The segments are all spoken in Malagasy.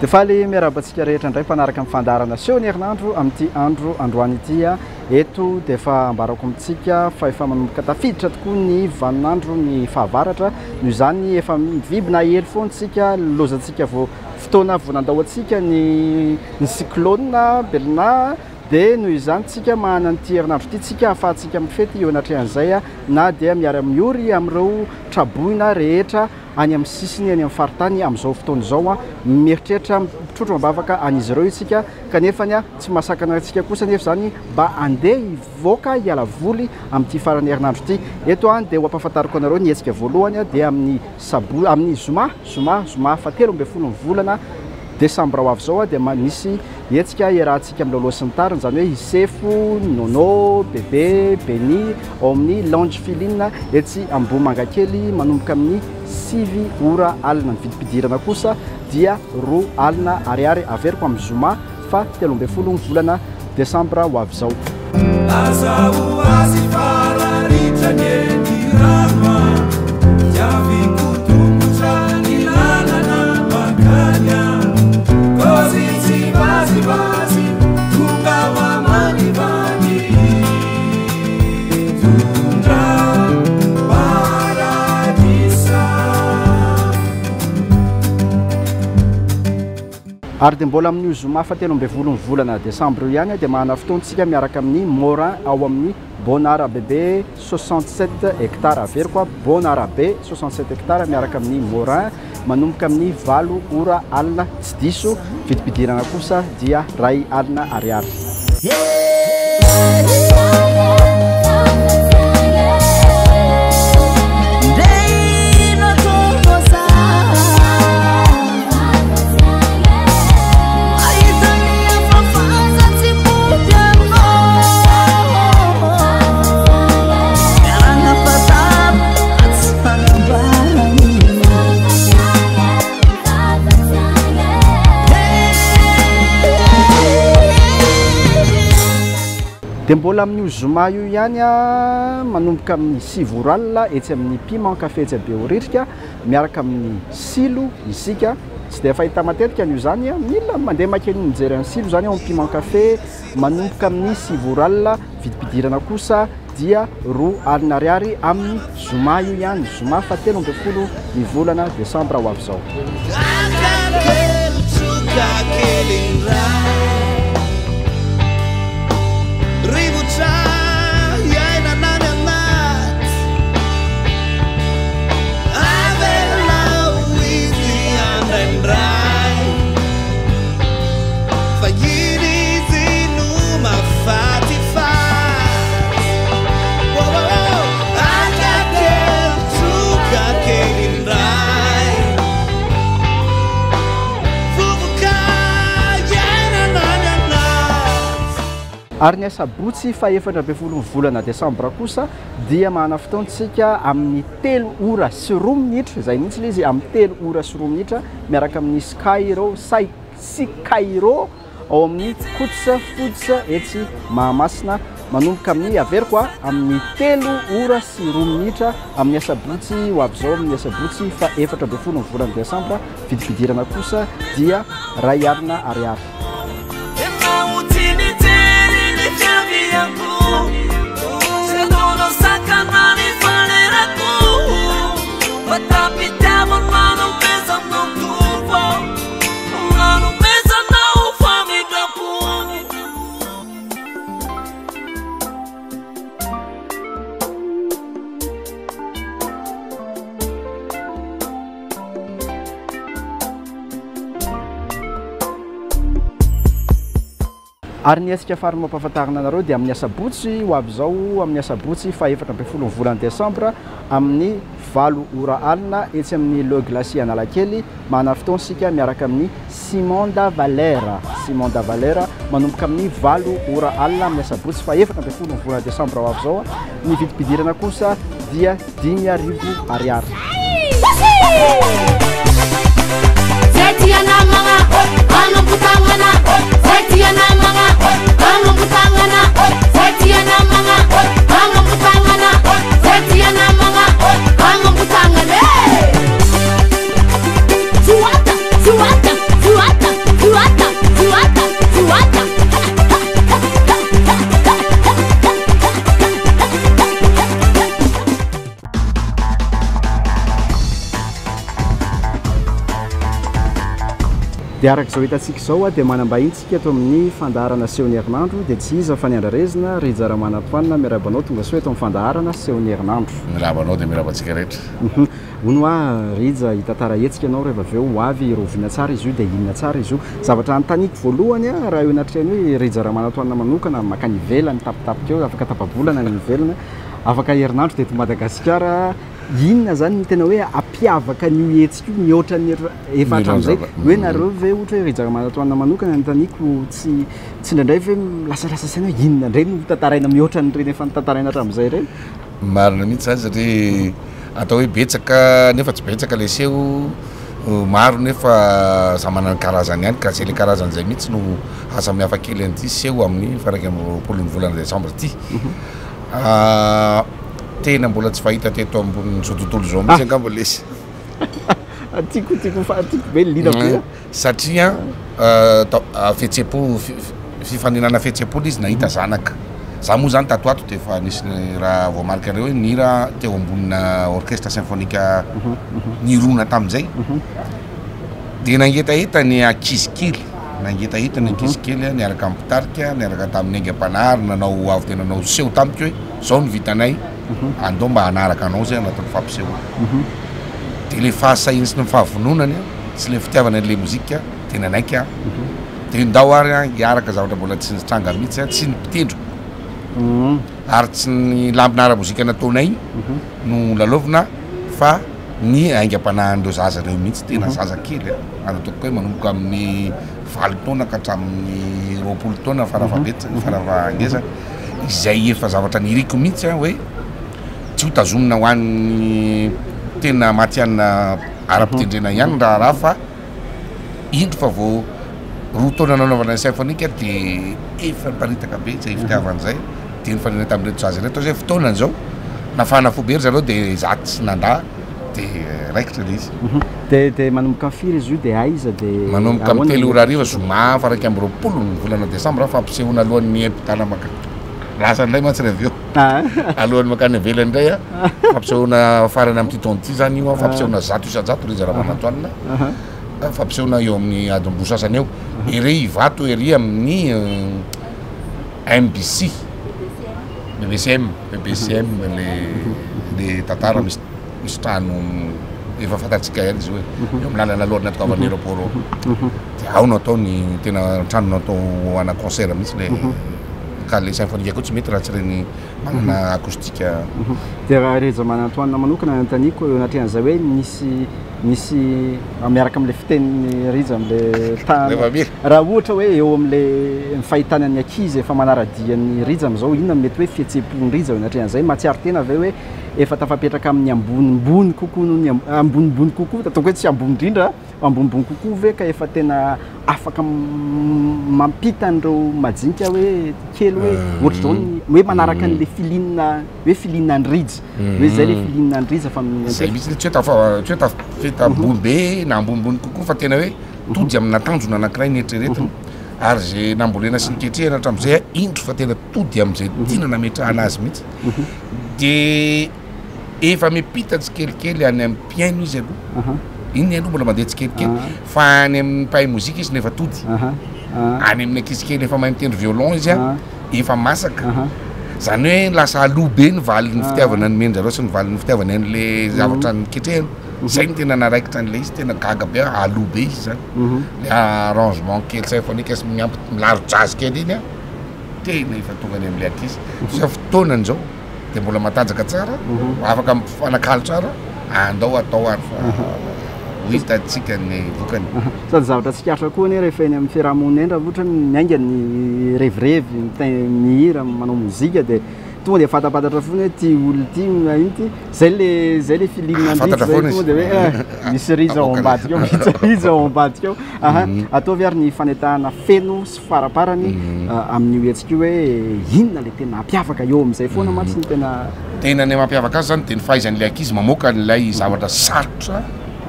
De faly miarabantsika rehetra ndray mpanaraka amin'ny fandarana Sehon'Ny Herinandro amin'ity andro androany ity eto dia efa ambarako amintsika fa efa manomboka tafiditra tokoa ny vaninandro ny fahavaratra noho izany efa mivibina hely foantsika lozantsika vao fotoana vao nandahoantsika ny cyclone Belina dia noho izany tsika mahana an'ity herinandro ity tsika ahafahantsika mifety eo anatrehan'izay na dia miara miory amin'ireo traboina rehetra any amin'ny sisiny any amin'ny faritany amin'izao fotoana izao mieritreritra mitrotro mambavaka an'izy ireo isika kanefa tsy mahasakana antsika kosa nefa zany mba andeha hivoaka hiala voly amin'ity farany herinandro ity eto dia ho ampahafantariko anareo ny hetsika voalohany dia amin'ny zoma fahatelo ambin'ny folo ny volana Desambra ho avy zao dia misy hetsika iarahantsika amin'ny loloha sy ny tariny zany hoe Isefo, Nono, Bebe, Beni ao amin'ny Lange Filine etsy Ambohimangakely manomboka amin'ny 6 ora alina ny vidim-pidirana kosa dia 2 alina ariary averiko amin'ny zoma fa 13 ny volana Desambra ho avy zao. Ary dia mbola amin'ny zoma fa 13 ny volana Desambra ihany dia mahana fotoantsika miaraka amin'ny Morin ao amin'ny Bonara bebe 67 hectares averiko Bonara be 67 hectares miaraka amin'ny Morin manomboka amin'ny 8 ora alina tsy diso vidim-pidirana kosa dia 2 alina ariary. Dia mbola amin'ny zoma io ihany manomboka amin'ny 6 ora alina etsy amin'ny piment café etsy Beoritrika miaraka amin'ny silo isika tsy dia fahita matetika io zany mila mandeha makeny mijery ny silo zany ao amin'ny piment café manomboka amin'ny 6 ora alina vidim-pidirana kosa dia 2 alina ariary amin'ny zoma io ihany zoma fa 13 ny volana Desambra ho avy zao. Ary ny sabotsy fa 14 volana Desambra kosa dia mahana fotoantsika amin'ny 3 ora sy 10 minitra izay mihitsy ilay izy amin'ny 3 ora sy 10 minitra miaraka amin'ny Sikairo ao amin'ny Kotsa Fodsa etsy Mahamasina manomboka amin'ny averiko amin'ny 3 ora sy 10 minitra amin'ny sabotsy ho avy zao amin'ny sabotsy fa 14 volana Desambra vidim-pidirana kosa dia 2 alina ariary. Ary ny hetsika fary mampahafantarana anareo dia amin'ny sabotsy ho avy zao amin'ny sabotsy fa 14 volana Desambra amin'ny 8 ora alina etsy amin'ny Le Glacier Analakely mahana fotoansika miaraka amin'ny Simon da Valera manomboka amin'ny 8 ora alina amin'ny sabotsy fa 14 volana Desambra ho avy zao ny vidim-pidirana kosa dia 5,000 ariary. I'm dia arak'izao hitantsika izao a dia manambahitsika eto amin'ny fandaharana Sehon'Ny Herinandro dia tsy iza fa ny andrarezina Rija Manatoanina miarabanao tonga soa eto amin'ny fandaharana Sehon'Ny Herinandro. Mirabanao dia mirabantsika rehetra. Hono a Rija hitantara hetsika ianao rehefa avy eo ho avy roviana tsara izy io dia inona tsara izy io. Zavatra anontaniako voalohany a raha eo anatrehany hoe Rija Manatoanina manokana makany ivelany tapitapika eo afaka tapabolana ny ivelana afaka herinandro teto Madagasikara inona zany ny tena hoe ampiavaka ny hetsika io mihoatra ny efa hatramin'izay hoe nareo ve ohatra hoe Rija Manatoanina manokana anontaniako tsy indraindray ve lasarasa saina hoe inona indray no tantaraina mihoatra nyreny efa nitantaraina hatramin'izay ireny. Marina mihitsy zany satria atao hoe betsaka nefa tsy betsaka le seho maro nefa za manana karazany ihany ka zay le karazan'izay mihitsy no asa mihafa kely an'ity seho amin'ny faraika am'roapolon'ny volana Desambra ity. Tena mbola tsy fahita teto ambonin'izao tontolo izao mihitsy angamba lesy. Tiako be lina be. Satria fihetsem-po fifaninana fihetsem-polo izy nahita zanaka. Za moa zany tato ato dia efa nisy raha voamarika reo hoe nihira teo ambonina orchestre symphonika nirona tamin'izay. Dia nangetaheta ny ankizy kely nangetaheta ny ankizy kely niaraka ampitarika niaraka tamin'ny aingam-panahary nanao avy tena nanao seho tamiko hoe zao ny vitanay andao mba hanaraka anao zay anatin'ny fampisehoana. Dia le fahasahiany sy ny fahavononany sy le fitiavana an'le mozika tena naiky a dia ndao ary hiaraka zavatra mbola tsy nitranga mihitsy tsy ny mpitendro ary tsy ny lambinara mozika nataonay no lalaovina fa ny aingam-panahin'ireo zaza reo mihitsy tena zaza kely ataoko hoe manomboka amin'ny 20 taona ka hatramin'ny 20 taona farafangeza izay efa zavatra niriko mihitsy hoe tsy ho tazomina ho an'ny tena matianina ara-pitendrena ihany raha raha fa indro fa vao 2 taona nanaovana ny symphonika dia efa niparitaka be zay fitiavan'izay dia nifanena tamin'reto zaza reto zay fotoanan'izao nafana fobery zareo dia zaty sy nandà dia raikitra le izy. Dia manomboka firy izy io dia aiza dia manomboka amin'ny telo ora ariva zoma faraika amin'ny 20 volana Desambra fampisehoana alohan'ny impitana maka lasa ndray mantsy reveo alohan'ny makany ivelany indray a fampisehoana farany amin'ity taona ity zany io fampisehoana zato isan-jato Rija Manatoanina fampisehoana eo amin'ny adiny sasany eo ery hivato ery amin'ny MBC BBCM le tantara misy trano efa fantatsika ihany izy hoe eo amin'ny lalana alohan'ny atokavany aéroport dia ao no atao ny tena trano natao ana concert mihitsy le ka le symphonika koa tsy mety raha tsy reny manana acoustika. Dia raha Rija Manatoanina manokana anontaniako eo anatrehan'izay hoe nisy miaraka amin'le fitenin'ny Rija amin'le tany raha ohatra hoe eo amin'le fahitana ny ankizy efa manaradian'ny Rija amin'izao inona mety hoe fihetsem-pon'ny Rija eo anatrehan'izay mahatsiaro tena ve hoe efa tafapetraka amin'ny ambonimbony kokoa noho ny ambonimbony kokoa ataoko hoe tsy ambony indrindra ambonimbony kokoa ve ka efa tena afaka mampita an'ireo majinika hoe kely hoe ohatra zao hoe manaraka an'le filinina hoe filinina ny Rija hoe zay le filinina ny Rija fa zay mihitsy tsy hoe tafeta ambony be na ambonimbony kokoa fa tena hoe tody amina tanjona anankiray nieritreretina ary zay nambolena sy niketrehana hatramin'izay indro fa tena tody amin'izay tiana nametrahana azy mihitsy dia efa mipita tsikelikely any amin'ny piano izy aloha iny aloha mbola mandeha tsikelikely fa any amin'ny mpahay mozika izy nefa tody any amin'ny ankizy kely efa mahay mitendry violon izy a efa masaka zany hoe lasa aloha be ny valin'ny fitiavana ny menjareo sy ny valin'ny fitiavana an'le zavatra niketrehana zay ny tena naraikitra an'le izy tena gaga be aloha be izy zany le arrangement kely symphonika sy milaro jazz kely iny a tena efa tonga any amin'le ankizy sa fotoanan'izao dia mbola matanjaka tsara afaka mifanakalo tsara andao atao ary fa ho hitantsika ny vokany. Sady zavatra tsikatra koa ane rehefa eny amin'ny fiarahamonina eny raha ohatra miainga ny revirevy mihira manao mozika dia tonga dia fatapatatra foana hoe ty olo ty iny zay le filinina Rija zay tonga dia hoe misy Rija ao ambadika eo misy Rija ao ambadika eo ataovy ary ny fanetahana feno sy faraparany amin'io hetsika io hoe inona le tena ampiavaka eo amin'izay foana matsy ny tena ny mampiavaka azy zany dia ny fahaizan'le ankizy mamoaka n'ilay zavatra sarotra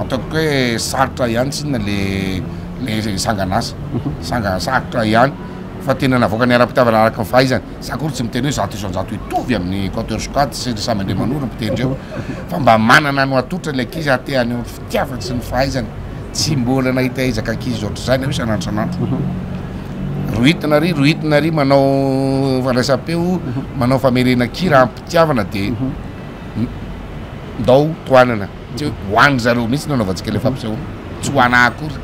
ataoko hoe sarotra ihany tsy na le sanganasa sarotra ihany fa tena navoaka ny ara-pitiavana araka ny fahaizany za kory tsy miteny hoe zato isan-jato hitovy amin'ny quatuor squat sy samy andre manoro mitendry eo fa mba manana no atotra le ankizy atehany fitiavany sy ny fahaizany tsy mbola nahita ezaka ankizy ohatr' zany isan'andro roitina ry manao fandraisam-peo manao famerena kira ampitiavana de ndao toanana tsy hoany zareo mihitsy nanaovantsika le fampisehoana tsy hoana akory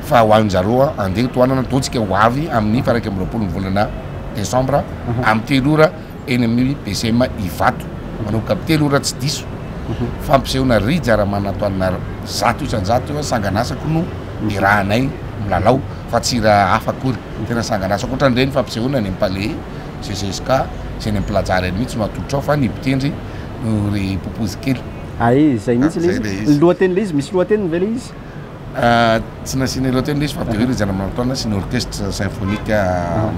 fa hoany zareo andeha toanana toantsika ho avy amin'ny faraika amby roapolo ny volana desambra amin'ny telora eny amin'ny BCM Ivato manomboka amin'ny telora tsy diso fampisehoana ry jara manatoanina zato isan-jato sanganasako no irahanay milalao fa tsy raha hafa akory tena sanganasako ohatran'ireny fampisehoana ny palais CCSK sy ny plajara eny mihitsy matolotra ao fa ny mpitendry no ry popozy kely ay zay mihitsy le izy lohateny le izy misy lohateny ve le izy tsy nasiana lohateny le izy fa de jara manatoana sy ny orchestre symphonique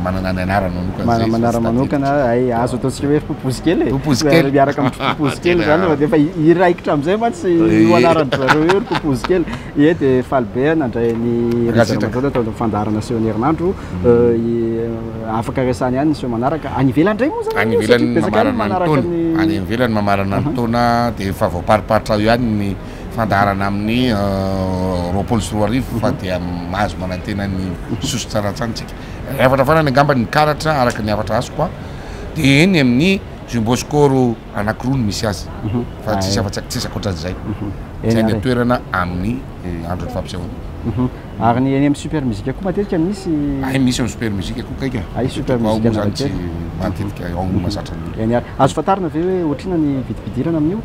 manana ny anarana manokana manara manokana ay azo ataontsika hoe popozy kely popozy kely miaraka amin'ny popozy kely zany de efa iraikitra am'izay mantsy no anaran'ny zareo eo ry popozy kely ie de Falbe nandray ny rezamatona atao fandarana Sehon'Ny Herinandro afaka resany ihany sy manaraka any ivelany ndray moa zany any ivelany mamarana ny taona any ivelany mamarana ny taona de efa voapariparitra io ihany ny fandarana amin'ny roapolo sy roa arivo fa dia mahazo manantena ny soso tsaratsanytsika efatra fanany angamba ny karatra araka ny afatra azo koa de eny amin'ny Jumboscoro anankiroa ny misy azy fa tsisy afa-tsaky tsisy akoatran'izay zay ny toerana amin'ny andro ny fampisehoana ary ny eny amin'ny super musique koa matetika misy ay misy amin'ny super musique koa kaika ay super musique zany tsy matetika ao no masatra ny eny ary azo fatarina ve hoe ohatrina ny vidividirana amin'io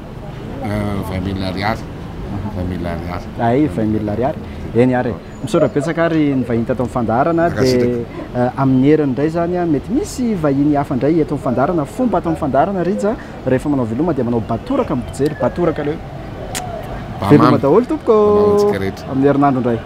20 000 ariary 20 000 ariary ay 20 000 ariary eny ary misaotra betsaka ary ny vahiny tato amin'ny fandarana de amin'ny heriny indray zany mety misy vahiny hafa indray eto amin'ny fandarana fomba ato amin'ny fandarana rija rehefa manao veloma dia manao batoraka amin'ny mpijery batoraka leo veloma daholo tompoko amin'ny herinandro indray